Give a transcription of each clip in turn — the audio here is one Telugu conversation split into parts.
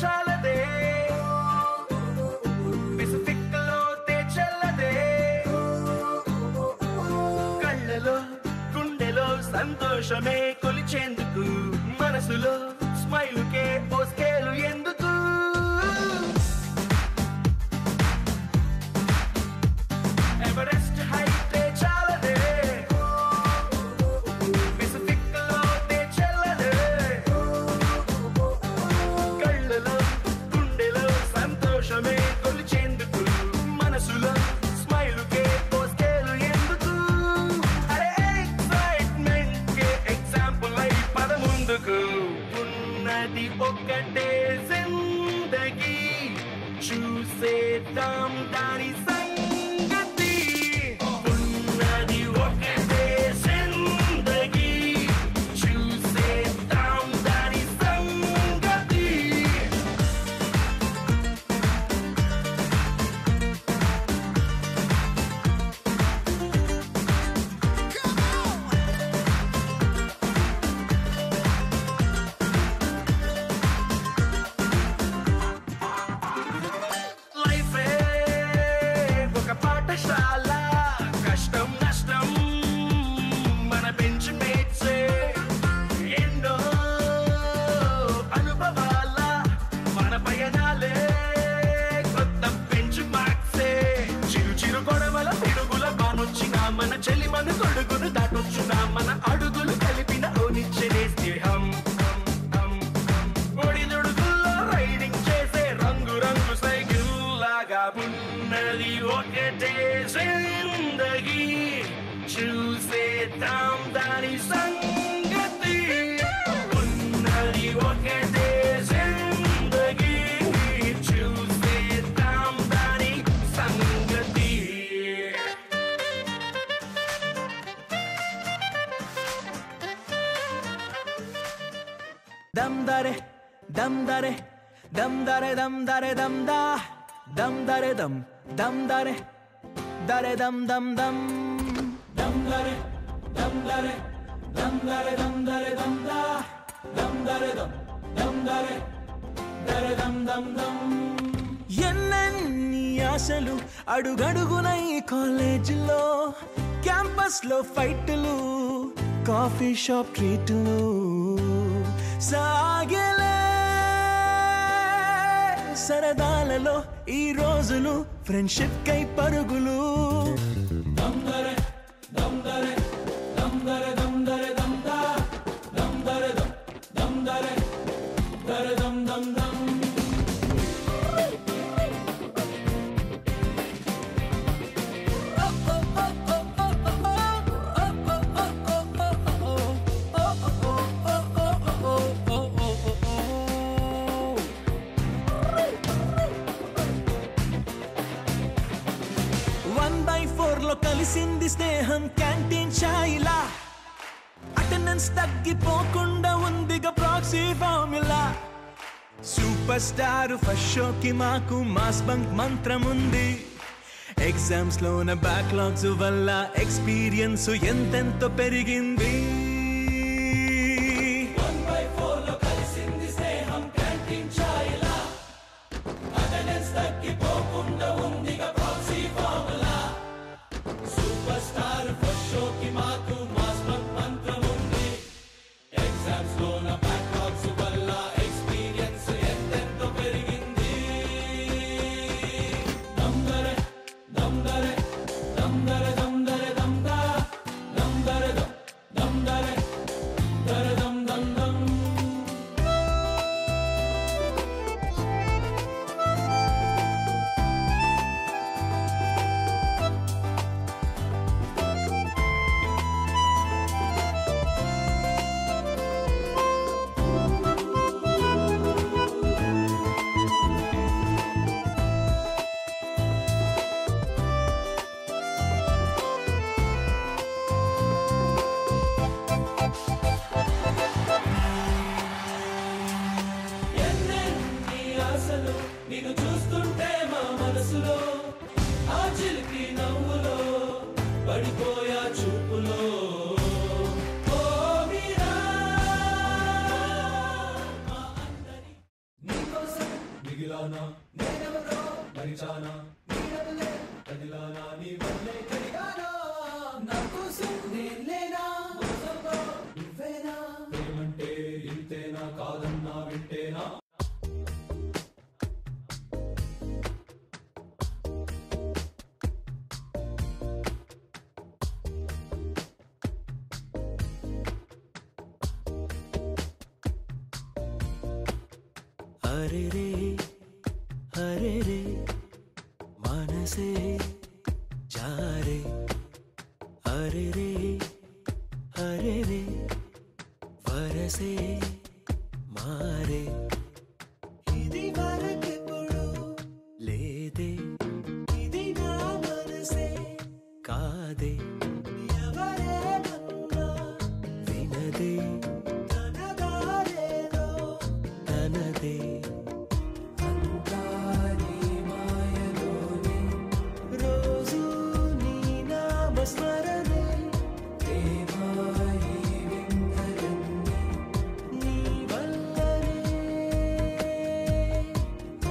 చాలదే పెసిఫిక్ లోతే చల్లదే కళ్ళలో గుండెలో సంతోషమే కొలిచేందుకు మనసులో స్మైలుకే ఓ స్కేలు ఎందుకు ఎవరెస్ట్ హైటే చాలదే పెసిఫిక్ లోతే చల్లదే కళ్ళలో గుండెలో సంతోషమే కొలిచేందుకు మనసులో స్మైలుకే ఓ స్కేలు ఎందుకు అరే ఎక్సైట్మెంట్ కే ఎగ్జాంపుల్ అయి పద ముందుకు ఉన్నది ఒక్కటే జిందగీ చూసేద్దాం దాని సంగతి ఉన్నది ఒక్కటే జిందగీ చూసేద్దాం దాని సంగతి లైఫే ఒక పాఠశాల కష్టం నష్టం మన బెంచ్ మేట్సే ఎన్నో అనుభవాల మన పయనాలే కొత్త బెంచ్ మార్క్సే చిరు చిరు గొడవల పిడుగుల బానొచ్చిన మన చెలిమను తొడుగును దాటొచ్చున మన అడుగులు కలిపిన ఓనిచ్చనే స్నేహం ఒడిదుడుగుల్లో రైడింగ్ చేసే రంగు రంగు సైకిల్ లాగా ఉన్నది ఒకటే జిందగీ చూసేద్దాం దాని సంగతి ఉన్నది ఒకటే జిందగీ చూసేద్దాం దాని సంగతి దమ్ దరే దమ్ దరే దమ్ దరే దమ్ దరే దమ్ దా దమ్ దరే దమ్ దరే దరే దమ్ దమ్ దమ్ దమ్ దరే దమ్ దరే దమ్ దరే దమ్ దరే దమ్ దా దమ్ దరే దమ్ దరే దరే దమ్ దమ్ దమ్ ఎన్నెన్ని ఆశలు అడుగడుగున ఈ కాలేజీలో క్యాంపస్ లో ఫైట్లు కాఫీ షాప్ ట్రీట్లు సాగలే సరదాలలో ఈ రోజులు ఫ్రెండ్షిప్ కై పరుగులు దమ్ దరే దమ్ దరే దమ్ దరే దమ్ దరే దమ్ దా దమ్ దరే దమ్ దరే దరే దమ్ దమ్ దమ్ లో కలిసింది స్నేహం క్యాంటీన్ ఛాయిలా అటెండెన్స్ తగ్గిపోకుండా ఉందిగా proxy formula super star first షోకి మాకు మాస్ బంక్ మంత్రం ఉంది ఎగ్జామ్స్ లోన బ్యాక్లాగ్స్ వల్ల ఎక్స్పీరియన్స్ ఎంతెంతో పెరిగింది అరే రే అరే రే మనసే జారే అరే రే అరే రే వరసే మారే ఇది వరకెప్పుడు లేదే ఇది నా మనసే కాదే ఎవరేమన్నా వినదే తనదారేదో తనదే అంతా నీ మాయలోనే రోజు నీ నామస్మరణే దేవాయి వింతలన్నీ నీ వల్లనే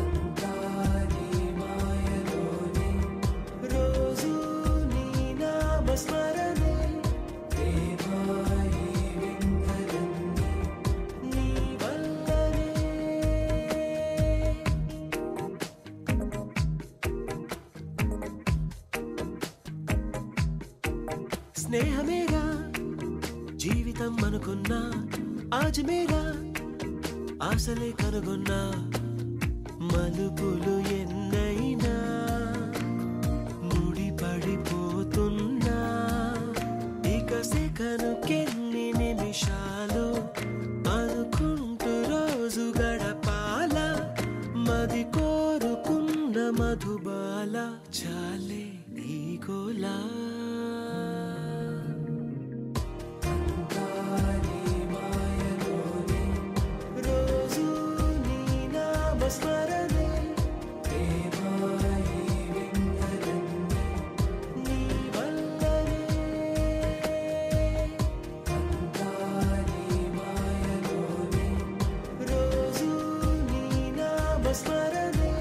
అంతా నీ మాయలోనే రోజు నీ నామస్మరణే దేవాయి వింతలన్నీ నీ వల్లనే స్నేహమేగా జీవితం అనుకున్నా ఆజమేగా ఆశలే కనుగొన్నా మలుపులు ఎన్నైనా ముడిపడిపోతున్నా ఇక సెకనుకెన్ని నిమిషాలు అనుకుంటూ రోజు గడపాల మది కోరుకున్న మధుబాల చాలే నీ గోలా రోజు నీ నామస్మరణే దేవాయి వింతలన్నీ నీ వల్లనే అంతా నీ మాయలోనే రోజు నీ నామస్మరణే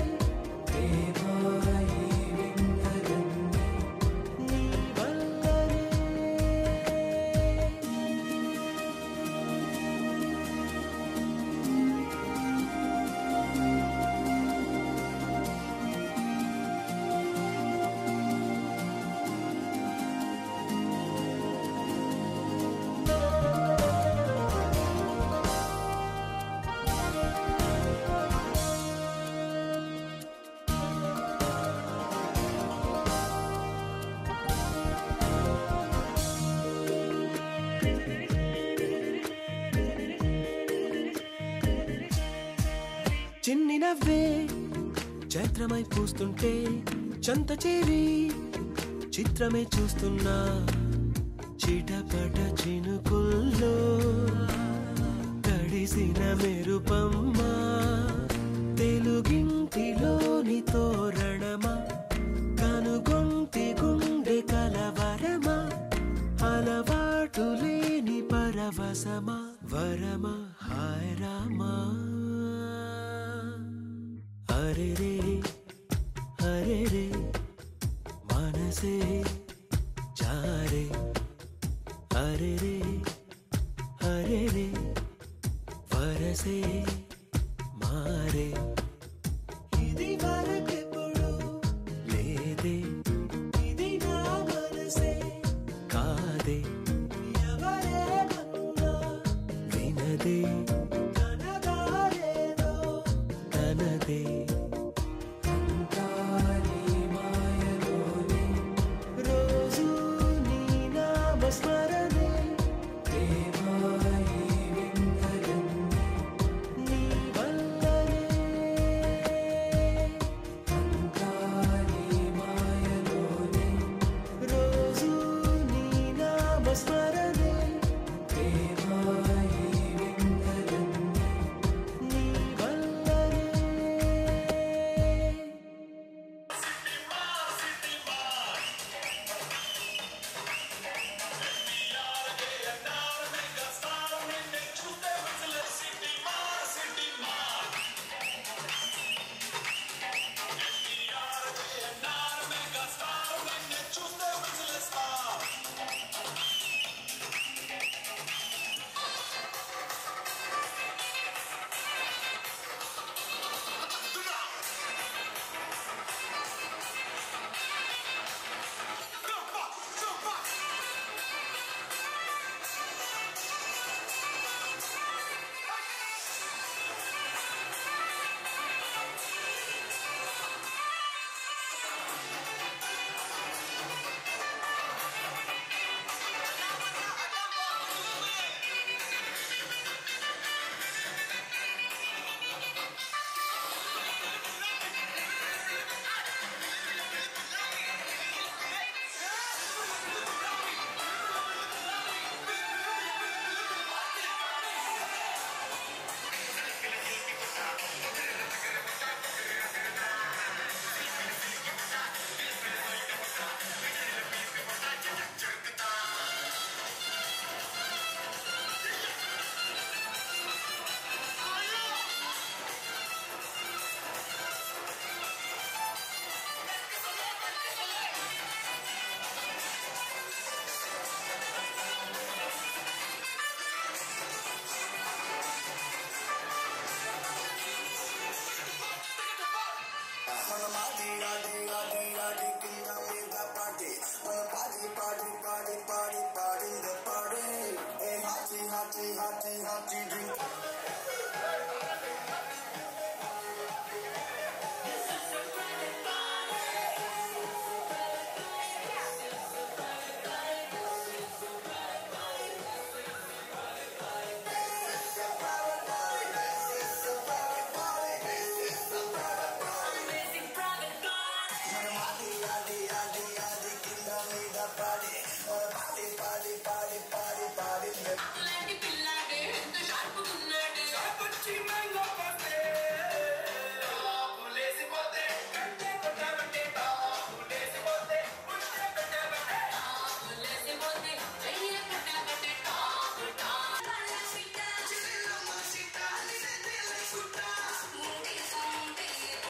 దేవాయి వింతలన్నీ నీ వల్లనే చిన్ని నవ్వే చైత్రమై పూస్తుంటే చంత చేరి చిత్రమే చూస్తున్నా చిటపట చినుకుల్లో తడిసిన మెరుపమ్మా తెలుగింటిలోని తోరణమా కనుగొంటి గుండె కలవరమా అలవాటు లేని పరవశమా వరమా హాయ్ రామా అరే రే అరే రే మనసే జారే అరే రే అరే రే వరసే మారే ఇది వరకెప్పుడు లేదే ఇది నా మనసే కాదే ఎవరేమన్నా వినదే